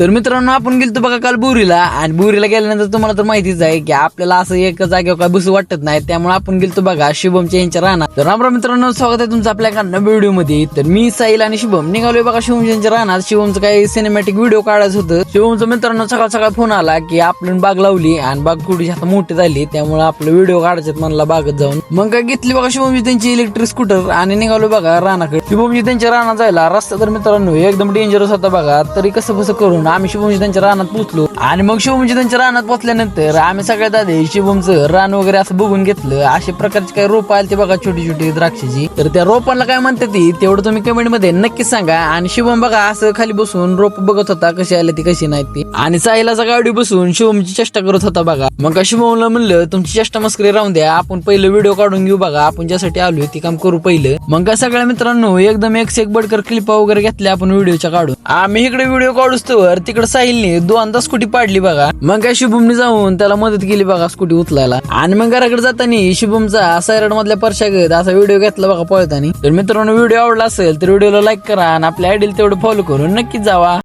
तर मित्रांनो आपण गेलतो बघा काल बोरीला, आणि बोरीला गेल्यानंतर तुम्हाला तर माहितीच आहे की आपल्याला असं एका जागेवर काय बसू वाटत नाही, त्यामुळे आपण गेलतो बघा शुभमच्या यांच्या रानात. तर रामराम मित्रांनो, स्वागत आहे तुमचं आपल्या एका नवीन व्हिडिओ मध्ये. तर मी साहिल आणि शुभम निघालोय बघा शुभमच्या यांच्या रानात. शुभमचं काही सिनेमॅटिक व्हिडिओ काढायचं होतं. शुभमचं मित्रांनो सकाळ सकाळ फोन आला की आपण बाग लावली आणि बाग थोडीशी आता मोठी झाली, त्यामुळे आपलं व्हिडिओ काढायचे म्हणला बागत जाऊन. मग काय घेतली बघा शुभमची त्यांची इलेक्ट्रिक स्कूटर आणि निघालो बघा रानाकडे. शुभमची त्यांच्या रानात जायला रस्ता तर मित्रांनो एकदम डेंजरस होता बघा. तरी कसं कसं करून आम्ही शुभमची त्यांच्या रानात पोहोचलो. आणि मग शुभमची त्यांच्या रानात पोहोचल्यानंतर आम्ही सगळ्यात आधी शुभमचं रान वगैरे असं बघून घेतलं. अशा प्रकारचे काही रोप आले ते बघा छोटी छोटी द्राक्षाची. तर त्या रोपांना काय म्हणतात ती तेवढं तुम्ही कमेंट मध्ये नक्कीच सांगा. आणि शुभम बघा असं खाली बसून रोप बघत होता कशी आली ती कशी नाही ती. आणि साहिलाचा गाडी बसून शुभमची चेष्टा करत होता बघा. मग का शुभमला म्हणलं तुमची चेष्टा मस्करी राहून द्या, आपण पहिलं व्हिडिओ काढून घेऊ बघा, आपण ज्यासाठी आलोय ते काम करू पहिलं. मग का सगळ्या मित्रांनो एकदम एक बडकर क्लिप वगैरे घेतल्या आपण व्हिडिओच्या काढून. आम्ही इकडे व्हिडिओ काढूच तर तिकडे साहिलने दोनदा स्कूटी पाडली बघा. मग काय शुभमने जाऊन त्याला मदत केली बघा स्कूटी उचलायला. आणि मग घराकडे जाताना शुभमचा सायरड मधल्या परशागत असा व्हिडिओ घेतला बघा पळताना. तर मित्रांनो व्हिडिओ आवडला असेल तर व्हिडिओला लाईक करा आणि आपल्या आयडीला तेवढं फॉलो करून नक्कीच जावा.